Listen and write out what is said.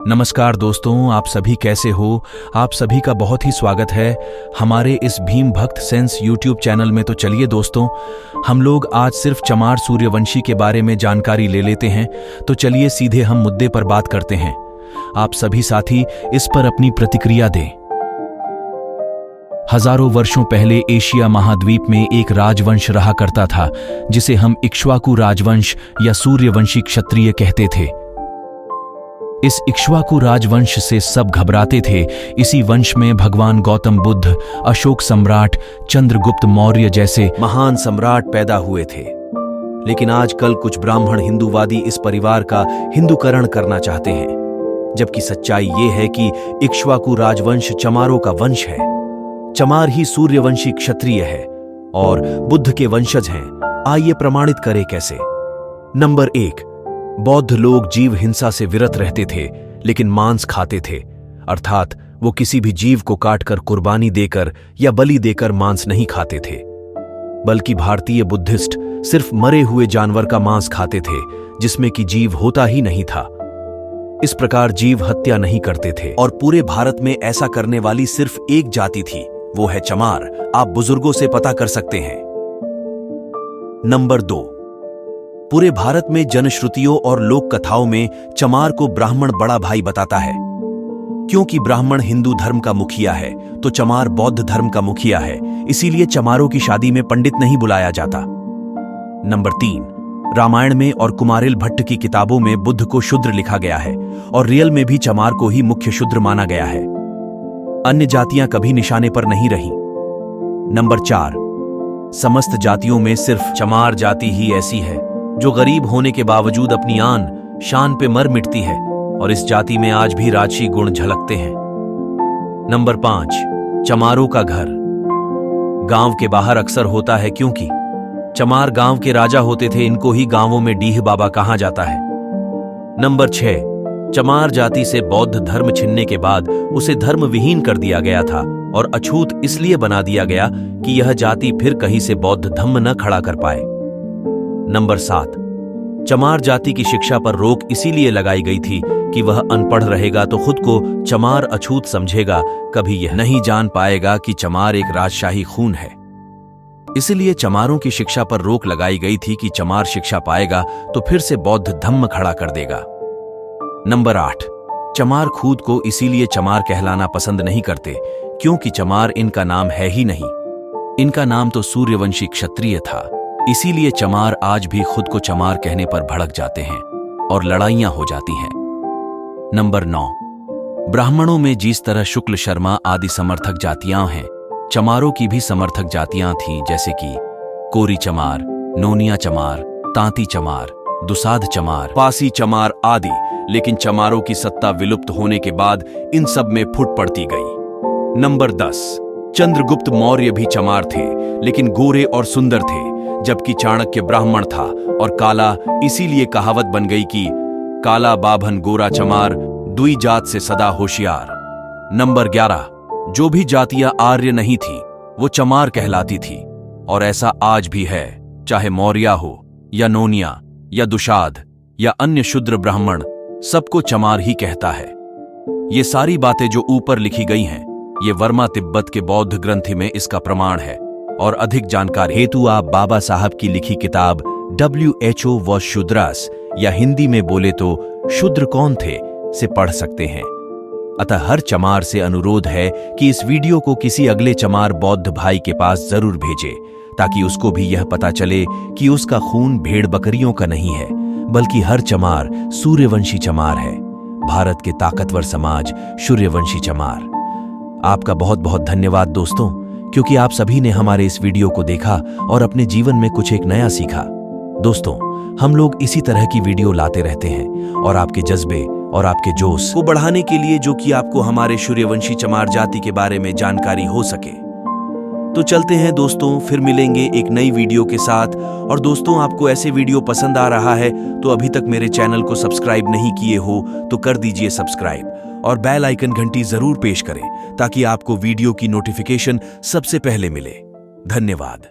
नमस्कार दोस्तों, आप सभी कैसे हो। आप सभी का बहुत ही स्वागत है हमारे इस भीम भक्त सेंस यूट्यूब चैनल में। तो चलिए दोस्तों, हम लोग आज सिर्फ चमार सूर्यवंशी के बारे में जानकारी ले लेते हैं। तो चलिए सीधे हम मुद्दे पर बात करते हैं। आप सभी साथी इस पर अपनी प्रतिक्रिया दें। हजारों वर्षों पहले एशिया महाद्वीप में एक राजवंश रहा करता था जिसे हम इक्ष्वाकु राजवंश या सूर्यवंशी क्षत्रिय कहते थे। इस इक्ष्वाकु राजवंश से सब घबराते थे। इसी वंश में भगवान गौतम बुद्ध, अशोक सम्राट, चंद्रगुप्त मौर्य जैसे महान सम्राट पैदा हुए थे। लेकिन आजकल कुछ ब्राह्मण हिंदूवादी इस परिवार का हिंदूकरण करना चाहते हैं, जबकि सच्चाई ये है कि इक्ष्वाकु राजवंश चमारों का वंश है। चमार ही सूर्यवंशी क्षत्रिय है और बुद्ध के वंशज हैं। आइए प्रमाणित करें कैसे। नंबर 1, बौद्ध लोग जीव हिंसा से विरत रहते थे लेकिन मांस खाते थे, अर्थात वो किसी भी जीव को काटकर कुर्बानी देकर या बलि देकर मांस नहीं खाते थे, बल्कि भारतीय बुद्धिस्ट सिर्फ मरे हुए जानवर का मांस खाते थे जिसमें कि जीव होता ही नहीं था। इस प्रकार जीव हत्या नहीं करते थे और पूरे भारत में ऐसा करने वाली सिर्फ एक जाति थी, वो है चमार। आप बुजुर्गों से पता कर सकते हैं। नंबर 2, पूरे भारत में जनश्रुतियों और लोक कथाओं में चमार को ब्राह्मण बड़ा भाई बताता है। क्योंकि ब्राह्मण हिंदू धर्म का मुखिया है तो चमार बौद्ध धर्म का मुखिया है, इसीलिए चमारों की शादी में पंडित नहीं बुलाया जाता। नंबर 3, रामायण में और कुमारिल भट्ट की किताबों में बुद्ध को शूद्र लिखा गया है और रियल में भी चमार को ही मुख्य शूद्र माना गया है। अन्य जातियां कभी निशाने पर नहीं रहीं। नंबर 4, समस्त जातियों में सिर्फ चमार जाति ही ऐसी है जो गरीब होने के बावजूद अपनी आन शान पे मर मिटती है और इस जाति में आज भी राजसी गुण झलकते हैं। नंबर 5, चमारों का घर गांव के बाहर अक्सर होता है, क्योंकि चमार गांव के राजा होते थे। इनको ही गांवों में डीह बाबा कहा जाता है। नंबर 6, चमार जाति से बौद्ध धर्म छिनने के बाद उसे धर्म विहीन कर दिया गया था और अछूत इसलिए बना दिया गया कि यह जाति फिर कहीं से बौद्ध धम्म न खड़ा कर पाए। नंबर 7, चमार जाति की शिक्षा पर रोक इसीलिए लगाई गई थी कि वह अनपढ़ रहेगा तो खुद को चमार अछूत समझेगा, कभी यह नहीं जान पाएगा कि चमार एक राजशाही खून है। इसलिए चमारों की शिक्षा पर रोक लगाई गई थी कि चमार शिक्षा पाएगा तो फिर से बौद्ध धम्म खड़ा कर देगा। नंबर 8, चमार खुद को इसीलिए चमार कहलाना पसंद नहीं करते क्योंकि चमार इनका नाम है ही नहीं। इनका नाम तो सूर्यवंशी क्षत्रिय था, इसीलिए चमार आज भी खुद को चमार कहने पर भड़क जाते हैं और लड़ाइयां हो जाती हैं। नंबर 9, ब्राह्मणों में जिस तरह शुक्ल शर्मा आदि समर्थक जातियां हैं, चमारों की भी समर्थक जातियां थीं, जैसे कि कोरी चमार, नोनिया चमार, तांती चमार, दुसाध चमार, पासी चमार आदि। लेकिन चमारों की सत्ता विलुप्त होने के बाद इन सब में फुट पड़ती गई। नंबर 10, चंद्रगुप्त मौर्य भी चमार थे लेकिन गोरे और सुंदर थे, जबकि चाणक्य ब्राह्मण था और काला, इसीलिए कहावत बन गई कि काला बाभन गोरा चमार, दुई जात से सदा होशियार। नंबर 11, जो भी जातियां आर्य नहीं थी वो चमार कहलाती थी और ऐसा आज भी है, चाहे मौर्य हो या नोनिया या दुशाध या अन्य शूद्र ब्राह्मण, सबको चमार ही कहता है। ये सारी बातें जो ऊपर लिखी गई हैं, ये वर्मा तिब्बत के बौद्ध ग्रंथि में इसका प्रमाण है। और अधिक जानकारी हेतु आप बाबा साहब की लिखी किताब WHO was शूद्रास या हिंदी में बोले तो शूद्र कौन थे से पढ़ सकते हैं। अतः हर चमार से अनुरोध है कि इस वीडियो को किसी अगले चमार बौद्ध भाई के पास जरूर भेजें, ताकि उसको भी यह पता चले कि उसका खून भेड़ बकरियों का नहीं है, बल्कि हर चमार सूर्यवंशी चमार है। भारत के ताकतवर समाज सूर्यवंशी चमार। आपका बहुत बहुत धन्यवाद दोस्तों, क्योंकि आप सभी ने हमारे इस वीडियो को देखा और अपने जीवन में कुछ एक नया सीखा। दोस्तों, हम लोग इसी तरह की वीडियो लाते रहते हैं और आपके जज्बे और आपके जोश को बढ़ाने के लिए, जो कि आपको हमारे सूर्यवंशी चमार जाति के बारे में जानकारी हो सके। तो चलते हैं दोस्तों, फिर मिलेंगे एक नई वीडियो के साथ। और दोस्तों, आपको ऐसे वीडियो पसंद आ रहा है तो अभी तक मेरे चैनल को सब्सक्राइब नहीं किए हो तो कर दीजिए सब्सक्राइब और बेल आइकन घंटी जरूर पेश करें ताकि आपको वीडियो की नोटिफिकेशन सबसे पहले मिले। धन्यवाद।